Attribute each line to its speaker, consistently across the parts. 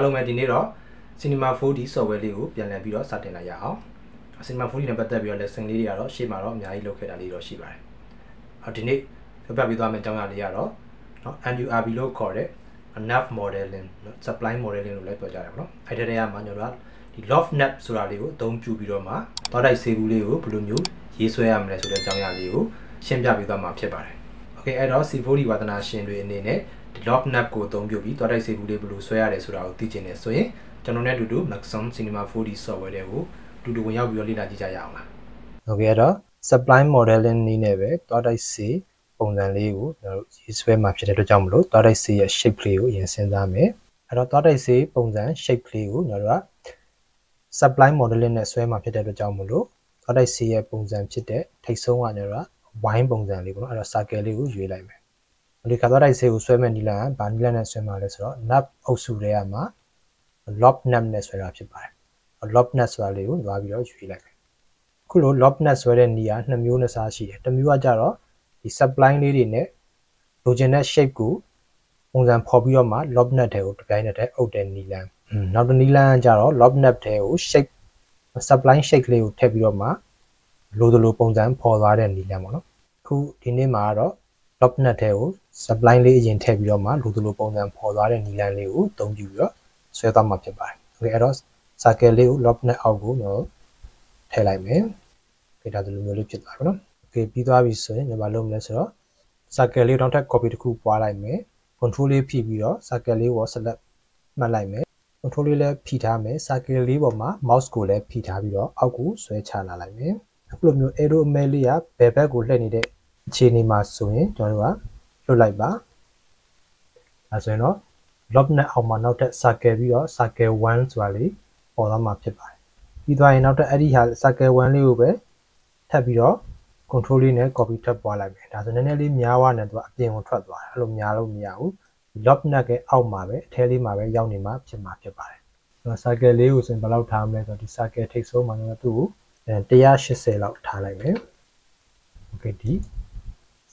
Speaker 1: အားလုံးပဲဒီနေ့တော့ Cinema 4D software လေးကိုပြန်လည်ပြီးတော့စတင်လိုက်ရအောင် Cinema 4D နဲ့ပတ်သက်ပြီးတော့ lesson လေးတွေကတော့ရှေ့မှာတော့အများကြီးလုပ်ခဲ့တာလေးတော့ရှိပါတယ်ဒီနေ့ပြပြပေးသွားမယ့်အကြောင်းအရာလေးကတော့NURB လို့ခေါ်တဲ့ NURBS modeling supply modeling လို့လည်းပြောကြတယ်ပေါ့နော်အဲ့ဒီတည်းကမှကျွန်တော်တို့ဒီ Loft NURBS ဆိုတာလေးကိုအသုံးပြုပြီးတော့မှသွားတိုက်ဆေးဘူးလေးကိုဘယ်လိုမျိုးရေးဆွဲရမလဲဆိုတဲ့အကြောင်းအရာလေးကိုရှင်းပြပေးသွားမှာဖြစ်ပါတယ်အဲ့တော့ C4D ဝါသနာရှင်တွေအနေနဲ့ဒီ Loft NURBS ကိုအသုံးပြုပြီးသွားတိုက်ဆေးဘူးလေးဘယ်လိုဆွဲရတယ်ဆိုတာကိုသိချင်တယ်ဆိုရင်ကျွန်တော်နဲ့အတူတူ Maximum Cinema 4D software တွေကိုအတူတူဝင်ရောက်ပြီးတော့လေ့လာကြည့်ကြရအောင်လားအဲ့တော့ supply modeling နည်းနဲ့ပဲသွားတိုက်ဆေးပုံစံလေးကိုကျွန်တော်တို့ရေးဆွဲမှာဖြစ်တဲ့အတွက်ကြောင့်မလို့သွားတိုက်ဆေးရဲ့ shape လေးကိုရင်စဉ်းစားမယ်အဲ့တော့သွားတိုက်ဆေးပုံစံ shape လေးကိုကျွန်တော်တို့က supply modeling နဲ့ဆွဲမှာဖြစ်တဲ့အတွက်ကြောင့်မလို့သွားတိုက်ဆေးရဲ့ပုံစံဖြစ်တဲ့ထိပ်ဆုံးကကျွန်တော်တို့က wine ပုံစံလေးပေါ့နော်အဲ့တော့ circle လေးကိုရွေးလိုက်မယ်ဒီကသွားတိုက်ဆေးကိုဆွဲမဲ့နီလန်ကဘာနီလန်နဲ့ဆွဲမှာလဲဆိုတော့ nub အုပ်စုတွေကမှာ loft nub နဲ့ဆွဲတာဖြစ်ပါတယ် loft nub ဆိုတာလေးကိုသွားပြီးတော့ရွေးလိုက်မယ်အခုလို loft nub ဆွဲတဲ့နီးကနှစ်မျိုးနှစ်စားရှိတယ်တစ်မျိုးကကြတော့ဒီ supply လေးတွေနဲ့လိုချင်တဲ့ shape ကိုပုံစံဖော်ပြီးတော့မှ loft nub ထဲကိုတစ်ပြိုင်နက်တည်းအုပ်တဲ့နီလန်နောက်တစ်နီလန်ကကြတော့ loft nub ထဲကို shape supply shape လေးကိုထည့်ပြီးတော့မှလိုသလိုပုံစံဖော်သွားတဲ့နီလန်ပေါ့နော်အခုဒီနေ့မှာတော့ loft nub ထဲကို supply လေးအရင်ထည့်ပြီးတော့မှလိုသလိုပုံစံဖော်သွားတဲ့နီလန်လေးကိုအသုံးပြုပြီးတော့ဆွဲသွားမှာဖြစ်ပါတယ်။ Okay အဲ့တော့ circle လေးကို loft နဲ့အောက်ကိုကျွန်တော်ထည့်လိုက်မယ်။ ဒါဆိုလိုမျိုးလေးဖြစ်သွားပြီနော်။ Okay ပြီးသွားပြီဆိုရင်ကျွန်တော်လုပ်မလဲဆိုတော့ circle လေးတော့ထပ် copy တစ်ခုပွားလိုက်မယ်။ control လေးဖြည့်ပြီးတော့ circle လေးကို select မှတ်လိုက်မယ်။ control လေးလည်းဖြည့်ထားမယ်။ circle လေးပေါ်မှာ mouse ကိုလည်းဖြည့်ထားပြီးတော့အောက်ကိုဆွဲချလာလိုက်မယ်။အခုလိုမျိုး arrow အမဲလေးကဘယ်ဘက်ကိုလှည့်နေတဲ့အခြေအနေမှာဆိုရင်ကျွန်တော်တို့ကလွတ်လိုက်ပါ။ဒါဆိုရင်တော့loft နဲ့အောက်မှာနောက်ထပ် circle ပြီးတော့ circle 1ဆိုတာလေးပေါ်သွားမှာဖြစ်ပါတယ်။ပြီးသွားရင်နောက်ထပ်အဲ့ဒီဟာ circle 1လေးကိုပဲထပ်ပြီးတော့ control လေးနဲ့ copy ထပ်ပွားလိုက်မယ်။ဒါဆိုနည်းနည်းလေးများသွားတယ်သူကအပြင်ကိုထွက်သွားတယ်။အဲ့လိုများလို့မရဘူး။ loft နဲ့ကအောက်မှာပဲအထဲလေးမှာပဲရောက်နေမှာဖြစ်ပါတယ်။အဲ့ circle လေးကိုဆိုရင်ဘယ်လောက်ထားမလဲဆိုတော့ဒီ circle ထိပ်ဆုံးမှာတော့သူ့ကို180လောက်ထားလိုက်မယ်။ Okay ဒီ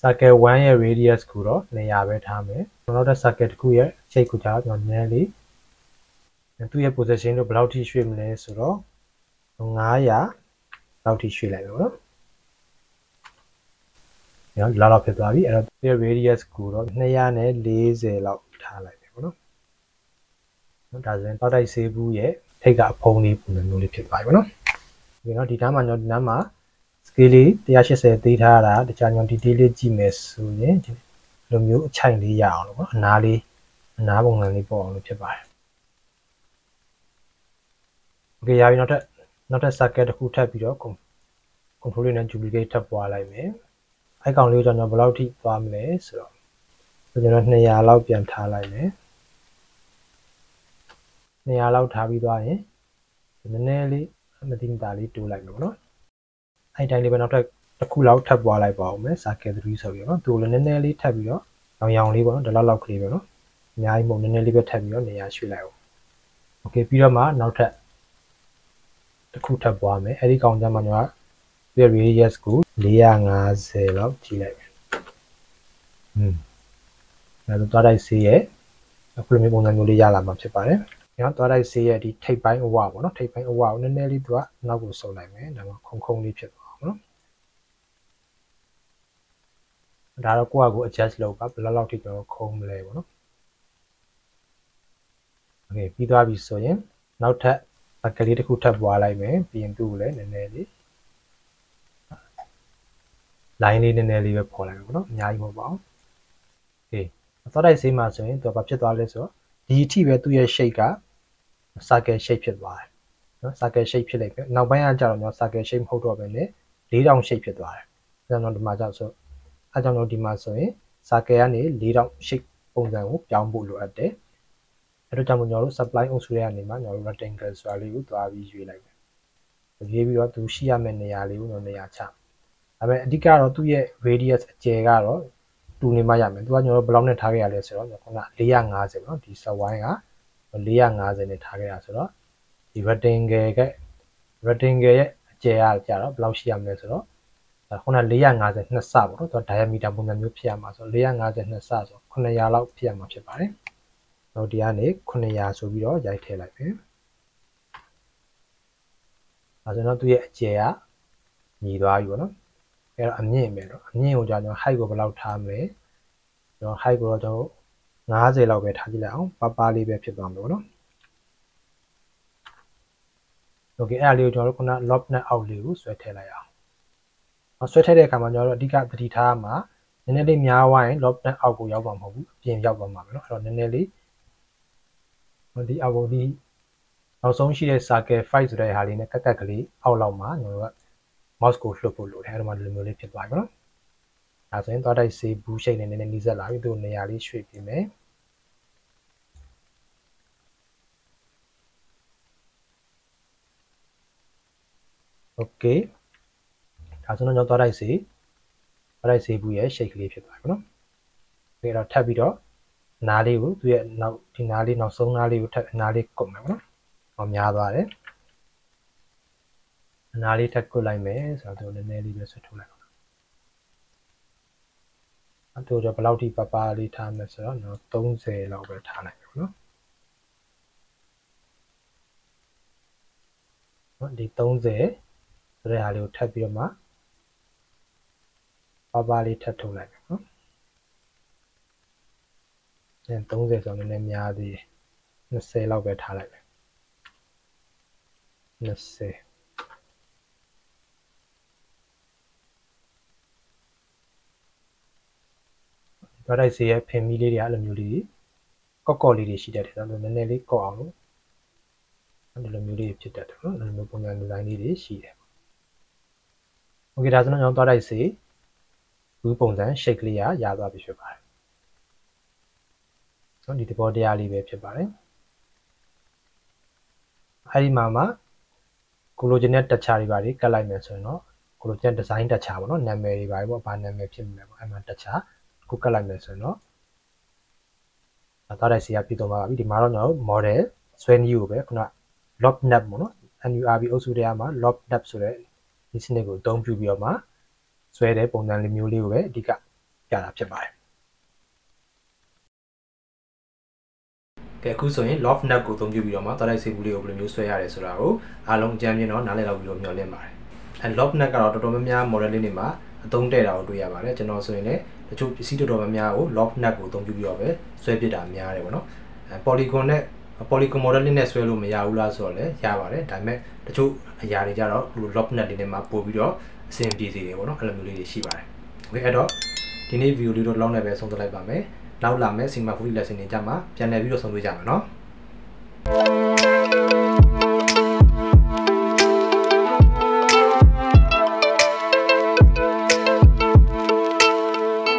Speaker 1: circle 1ရဲ့ radius ကိုတော့200ပဲထားမယ်။နောက်တဲ့ circle တစ်ခုရဲ့ shape ကိုကြာကျွန်တော်နည်းနည်းလေးသူ့ရဲ့ position ကိုဘယ်လောက်ထိရွှေ့မလဲဆိုတော့900လောက်ထိရွှေ့လိုက်မယ်ပေါ့နော်။ညလာတော့ဖြစ်သွားပြီ။အဲ့တော့သူ့ရဲ့ radius ကိုတော့240လောက်ထားလိုက်မယ်ပေါ့နော်။ဒါဆိုရင်တောက်တိုက်ဆေးဘူးရဲ့ထိတ်ကအဖုံးလေးပုံစံမျိုးလေးဖြစ်သွားပြီပေါ့နော်။ဒီတော့ဒီနားမှာကျွန်တော်ဒီနားမှာ scale လေး180သေးထားတာတခြားကျွန်တော် detail လေးကြည့်မယ်ဆိုရင်ဒီလိုမျိုးအချိုင်လေးရအောင်လို့ပေါ့အနားပုံစံလေးပေါ်အောင်လို့ဖြစ်ပါတယ်။ Okay ရပြီနောက်ထပ် circle တစ်ခုထပ်ပြီးတော့ control လေးနဲ့ duplicate ထပ်ပွားလိုက်မယ်။အဲ့ကောင်လေးကိုကျွန်တော်ဘယ်လောက်ထိသွားမလဲဆိုတော့ကျွန်တော်200လောက်ပြန်ထားလိုက်မယ်။200လောက်ထားပြီးသွားရင်နည်းနည်းလေးမတိမတာလေးတိုးလိုက်မယ်ပေါ့နော်။အဲ့တိုင်းလေးပဲနောက်ထပ်တစ်ခုလောက်ထပ်ပွားလိုက်ပါဦးမယ် circle 3ဆိုပြီးတော့သူ့ကိုလည်းနည်းနည်းလေးထပ်ပြီးတော့ရောင်လေးပေါ့နော်ဒီလောက်ကလေးပဲနော်။အများကြီးမဟုတ်နည်းနည်းလေးပဲထပ်ပြီးတော့နေရာရွှေ့လိုက်အောင်။ Okay ပြီးတော့မှနောက်ထပ်တစ်ခုထပ်ပွားမယ်အဲ့ဒီကောင်ကျမှကျွန်တော်က radius ကို450လောက်ကြည့်လိုက်မယ်ဒါဆိုသွားတိုက်ဆေးရဲ့အခုလိုမျိုးပုံစံမျိုးလေးရလာမှာဖြစ်ပါတယ်ကျွန်တော်သွားတိုက်ဆေးရဲ့ဒီထိပ်ပိုင်းအဝပေါ့နော်ထိပ်ပိုင်းအဝကိုနည်းနည်းလေးသူကနောက်ကိုဆုပ်လိုက်မယ်ဒါမှခုံလေးဖြစ်သွားအောင်နော်ဒါတော့ကိုယ့်အကို adjust လုပ်ပါဘယ်လောက်ထိကျွန်တော်ခုံမလဲပေါ့နော် Okay ပြီးသွားပြီဆိုရင်နောက်ထပ်ကလေးတစ်ခုထပ်ပွားလိုက်မယ်ပြီးရင်သူ့ကိုလည်းနည်းနည်းလေး line လေးနည်းနည်းလေးပဲပေါ်လိုက်မယ်ပေါ့နော်အများကြီးမဟုတ်ပါဘူး Okay သွားတိုက်ဆေးမှာဆိုရင်သူကဘာဖြစ်သွားလဲဆိုတော့ဒီအထိပဲသူ့ရဲ့ shape က circle shape ဖြစ်သွားတယ်နော် circle shape ဖြစ်လိုက်ပြီနောက်ပိုင်းကကြတော့ကျွန်တော် circle shape မဟုတ်တော့ဘဲနဲ့4000 shape ဖြစ်သွားတယ်အဲဒါကြောင့်ဒီမှာကြောက်ဆိုအဲကြောင့်တော့ဒီမှာဆိုရင် circle ကနေ4000 shape ပုံစံကိုပြောင်းဖို့လိုအပ်တယ်အဲ့တော့ကြောင့်ကျွန်တော်တို့ supply အုပ်စုတွေကနေမှကျွန်တော်တို့ rectangle ဆိုတာလေးကိုသွားပြီးရွေးလိုက်မယ်ရွေးပြီးတော့သူရှိရမယ့်နေရာလေးကိုကျွန်တော်နေရာချဒါပေမဲ့အဓိကတော့သူ့ရဲ့ radius အကျယ်ကတော့တူနေမှရမယ်သူကကျွန်တော်တို့ဘယ်လောက်နဲ့ထားခဲ့ရလဲဆိုတော့ခုန450ပေါ့နော်ဒီစဝိုင်းက450နဲ့ထားခဲ့ရဆိုတော့ဒီ rectangle ရဲ့အကျယ်ကကြတော့ဘယ်လောက်ရှိရမလဲဆိုတော့ခုန450နှစ်ဆပေါ့နော်သူက diameter ပုံစံမျိုးဖြစ်ရမှာဆိုတော့450နှစ်ဆဆို900လောက်ဖြစ်ရမှာဖြစ်ပါတယ် တော့ဒီကနေ900ဆိုပြီးတော့ရိုက်ထည့်လိုက်မယ်ဒါဆိုတော့သူ့ရဲ့အကျယ်ကညီသွားပြီပေါ့နော်အဲ့တော့အမြင့်ပဲတော့အမြင့်ကိုကြာကျွန်တော် height ကိုဘယ်လောက်ထားမလဲကျွန်တော် height ကိုတော့ကျွန်တော်50လောက်ပဲထားကြည့်လိုက်အောင်ပါလေးပဲဖြစ်သွားမှာပေါ့နော်โอเคအဲ့ဒါလေးကိုကျွန်တော်တို့ခုန loft နဲ့ out လေးကိုဆွဲထည့်လိုက်အောင်ဆွဲထည့်တဲ့အခါမှာကျွန်တော်တို့အဓိကသတိထားမှာနည်းနည်းလေးများသွားရင် loft နဲ့ out ကိုရောက်မှာမဟုတ်ဘူးအပြင်ရောက်သွားမှာပဲเนาะအဲ့တော့နည်းနည်းလေးဒီအောက်ကိုဒီနောက်ဆုံးရှိတဲ့ circle 5ဆိုတဲ့ဟာလေးနဲ့ကက်ကက်ကလေးအောက်လောက်မှာကျွန်တော်တို့က mouse ကိုလှုပ်ဖို့လိုတယ်အဲ့ဒါမှဒီလိုမျိုးလေးဖြစ်သွားပြီเนาะဒါဆိုရင်သွားတိုက်စေးဘူးရှိတ်နဲ့နည်းနည်းနီးစပ်လာပြီသူ့နေရာလေးရွှေ့ပြီးမယ်โอเคဒါဆိုတော့ကျွန်တော်သွားတိုက်စေးဘူးရဲ့ရှိတ်ကလေးဖြစ်သွားပြီเนาะပြီးတော့ထပ်ပြီးတော့နားလေးကိုသူ့ရဲ့နောက်ဒီနားလေးနောက်ဆုံးနားလေးကိုထပ်နားလေးကုတ်မယ်ပေါ့နော်။ဟောများသွားတယ်။နားလေးထပ်ကုတ်လိုက်မယ်ဆိုတော့နည်းနည်းလေးပဲဆွတ်ထုတ်လိုက်ပါ။အတူတော့ဘယ်လောက်ထိပါလေးထားမယ်ဆိုတော့ကျွန်တော်30လောက်ပဲထားလိုက်ပါနော်။ဒီ30ဆိုတဲ့ဟာလေးကိုထပ်ပြီးတော့မှပါလေးထပ်ထုတ်လိုက်ပါနော်။30ဆိုတော့နည်းနည်းများသေးတယ်20လောက်ပဲထားလိုက်မယ်20ဘာတိုက်စေးရဲ့ဖင်မီလေးတွေအဲ့လိုမျိုးလေးကော့လေးတွေရှိတတ်တယ်ဆိုတော့နည်းနည်းလေးကော့အောင်လို့အဲ့လိုမျိုးလေးဖြစ်တတ်တယ်နော်အဲ့လိုမျိုးပုံစံဒီဇိုင်းလေးတွေရှိတယ်โอเคဒါဆိုတော့ကျွန်တော်သွားတိုက်စေးဘူးပုံစံ shape လေးရသွားပြီဖြစ်ပါတယ်ဒီသဘောတရားလေးပဲဖြစ်ပါတယ်အဲ့ဒီမှာကိုလိုချင်တဲ့ texture တွေပါကတ်လိုက်မယ်ဆိုရင်တော့ကိုလိုချင်တဲ့ design texture ပေါ့နော်နာမည်တွေပါပေါ့ဘာနာမည်ဖြစ်မလဲပေါ့အဲ့မှာ texture ကိုကတ်လိုက်မယ်ဆိုရင်တော့သွားတိုက်စီကပြည့်တော့ပါပြီဒီမှာတော့ကျွန်တော် model ဆွဲနည်းကိုပဲခုန loft nap ပေါ့နော် NURB အုပ်စုထဲမှာ loft nap ဆိုတဲ့ဒီစနစ်ကိုအသုံးပြုပြီးတော့မှဆွဲတဲ့ပုံစံလေးမျိုးလေးကိုပဲအဓိကပြတာဖြစ်ပါတယ်ကဲအခုဆိုရင် loft nap ကိုအသုံးပြုပြီးတော့မှသွားတိုက်စေးဘူးလေးကိုဘယ်လိုမျိုးဆွဲရတယ်ဆိုတာကိုအားလုံးအကြမ်းမြင်တော့နားလည်လောက်ပြီးတော့မျှော်လင့်ပါတယ်အဲ loft nap ကတော့တော်တော်များများ model လေးတွေမှာအသုံးတဲ့တာကိုတွေ့ရပါတယ်ကျွန်တော်ဆိုရင်လည်းတချို့ပစ္စည်းတော်တော်များများကို loft nap ကိုအသုံးပြုပြီးတော့ပဲဆွဲပစ်တာများတယ်ပေါ့နော်polygon နဲ့ polygon model လေးနဲ့ဆွဲလို့မရဘူးလားဆိုတော့လည်းရပါတယ်ဒါပေမဲ့တချို့အရာတွေကြတော့ဒီ loft nap လေးနဲ့မှပို့ပြီးတော့အဆင်ပြေစေတယ်ပေါ့နော်အဲ့လိုမျိုးလေးတွေရှိပါတယ်โอเคအဲ့တော့ဒီနေ့ video လေးတော့လောက်နေပဲဆုံးသက်လိုက်ပါမယ်နောက်လာမယ့် Sigma 40 lesson တွေကြမှာပြန်လည်ပြီးတော့ဆုံးဖြတ်ကြမယ်နော်